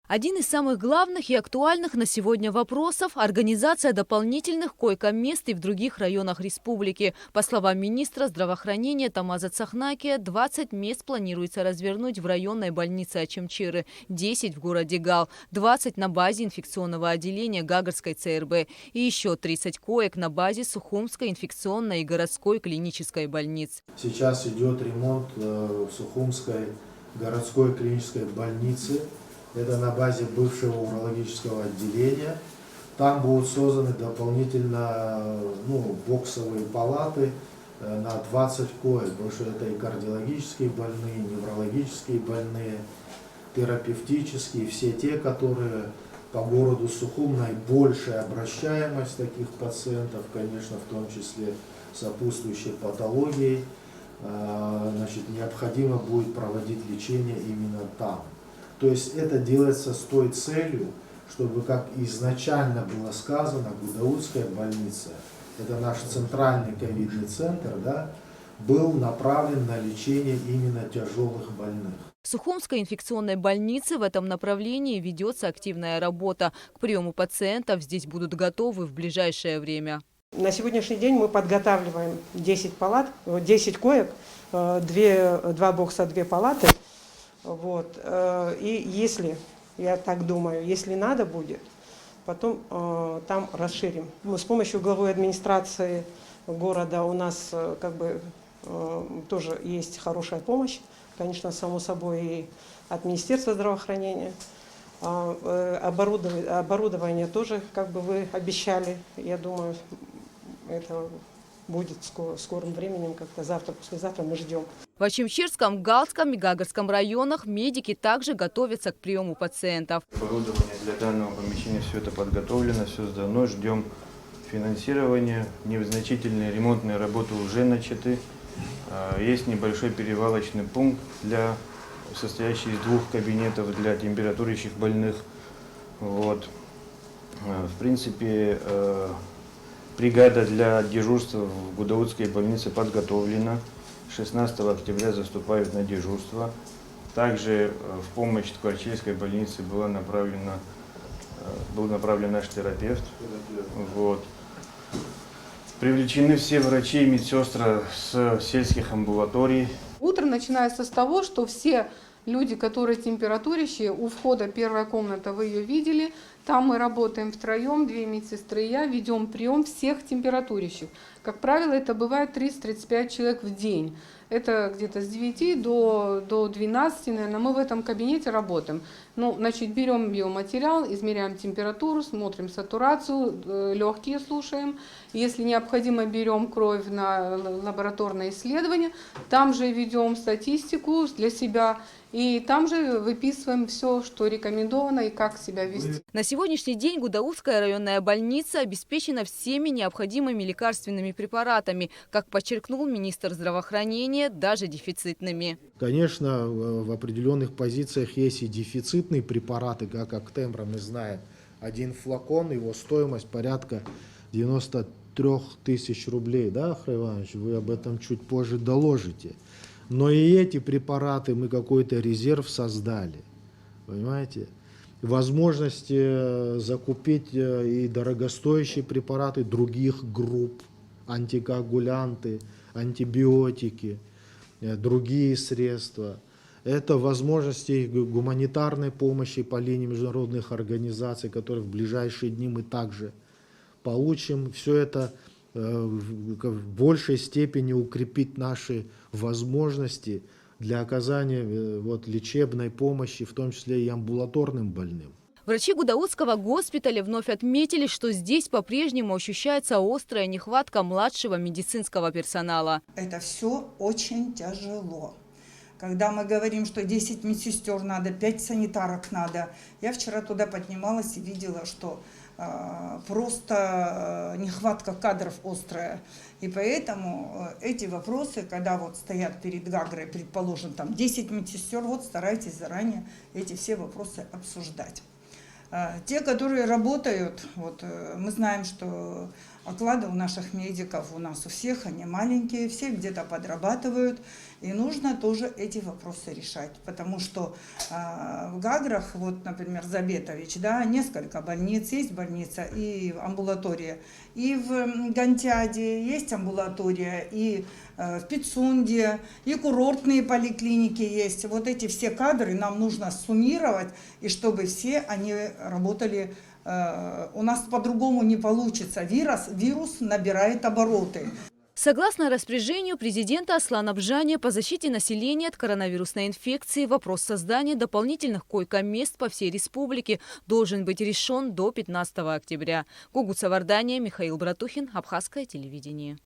Один из самых главных и актуальных на сегодня вопросов – организация дополнительных койко-мест и в других районах республики. По словам министра здравоохранения Тамаза Цахнакия, 20 мест планируется развернуть в районной больнице Очамчиры, 10 в городе Гал, 20 на базе инфекционного отделения Гагарской ЦРБ и еще 30 коек на базе Сухумской инфекционной и городской клинической больниц. Сейчас идет ремонт в Сухумской городской клинической больнице. Это на базе бывшего урологического отделения. Там будут созданы дополнительно боксовые палаты на 20 коек, потому что это и кардиологические больные, и неврологические больные, терапевтические, все те, которые по городу Сухум наибольшая обращаемость таких пациентов, конечно, в том числе сопутствующей патологией, необходимо будет проводить лечение именно там. То есть это делается с той целью, чтобы, как изначально было сказано, Гудаутская больница, это наш центральный ковидный центр, был направлен на лечение именно тяжелых больных. В Сухумской инфекционной больнице в этом направлении ведется активная работа. К приему пациентов здесь будут готовы в ближайшее время. На сегодняшний день мы подготавливаем 10 палат, 10 коек, 2 бокса, 2 палаты. И если, я так думаю, если надо будет, потом там расширим. С помощью главы администрации города у нас тоже есть хорошая помощь, конечно, само собой, и от Министерства здравоохранения. Оборудование тоже, вы обещали, я думаю, это будет в скором времени, завтра, послезавтра мы ждем. В Очамчирском, Галском и Гагарском районах медики также готовятся к приему пациентов. Оборудование для данного помещения, все это подготовлено, все сдано, ждем финансирования. Незначительные ремонтные работы уже начаты. Есть небольшой перевалочный пункт, состоящий из 2 кабинетов для температурящих больных. В принципе, бригада для дежурства в Гудаутской больнице подготовлена. 16 октября заступают на дежурство. Также в помощь Токарчельской больнице был направлен наш терапевт. Привлечены все врачи и медсестры с сельских амбулаторий. Утро начинается с того, что все люди, которые температурящие, у входа первая комната, вы ее видели, там мы работаем втроем, 2 медсестры и я, ведем прием всех температурящих. Как правило, это бывает 30-35 человек в день. Это где-то с 9 до 12, наверное, мы в этом кабинете работаем. Берем биоматериал, измеряем температуру, смотрим сатурацию, легкие слушаем. Если необходимо, берем кровь на лабораторное исследование. Там же ведем статистику для себя. И там же выписываем все, что рекомендовано и как себя вести. На сегодняшний день Гудаутская районная больница обеспечена всеми необходимыми лекарственными препаратами, как подчеркнул министр здравоохранения, даже дефицитными. Конечно, в определенных позициях есть и дефицитные препараты, как Актембра, мы знаем. Один флакон, его стоимость порядка 93 тысяч рублей. Да, Ахрай Иванович, вы об этом чуть позже доложите. Но и эти препараты мы какой-то резерв создали, понимаете? Возможности закупить и дорогостоящие препараты других групп, антикоагулянты, антибиотики, другие средства. Это возможности гуманитарной помощи по линии международных организаций, которые в ближайшие дни мы также получим. Все это в большей степени укрепить наши возможности для оказания лечебной помощи, в том числе и амбулаторным больным. Врачи Гудаутского госпиталя вновь отметили, что здесь по-прежнему ощущается острая нехватка младшего медицинского персонала. Это все очень тяжело. Когда мы говорим, что 10 медсестер надо, 5 санитарок надо, я вчера туда поднималась и видела, что просто нехватка кадров острая. И поэтому эти вопросы, когда стоят перед Гагрой, предположим, там 10 медсестер, старайтесь заранее эти все вопросы обсуждать. Те, которые работают, мы знаем, что Оклады у наших медиков, у нас у всех, они маленькие, все где-то подрабатывают. И нужно тоже эти вопросы решать. Потому что в Гаграх, вот, например, Забетович, да, несколько больниц, есть больница и амбулатория. И в Гантяде есть амбулатория, и в Пицунде, и курортные поликлиники есть. Вот эти все кадры нам нужно суммировать, и чтобы все они работали. У нас по-другому не получится. Вирус набирает обороты. Согласно распоряжению президента Аслана Бжани по защите населения от коронавирусной инфекции, вопрос создания дополнительных койко-мест по всей республике должен быть решен до 15 октября. Гугут Савардания, Михаил Братухин, Абхазское телевидение.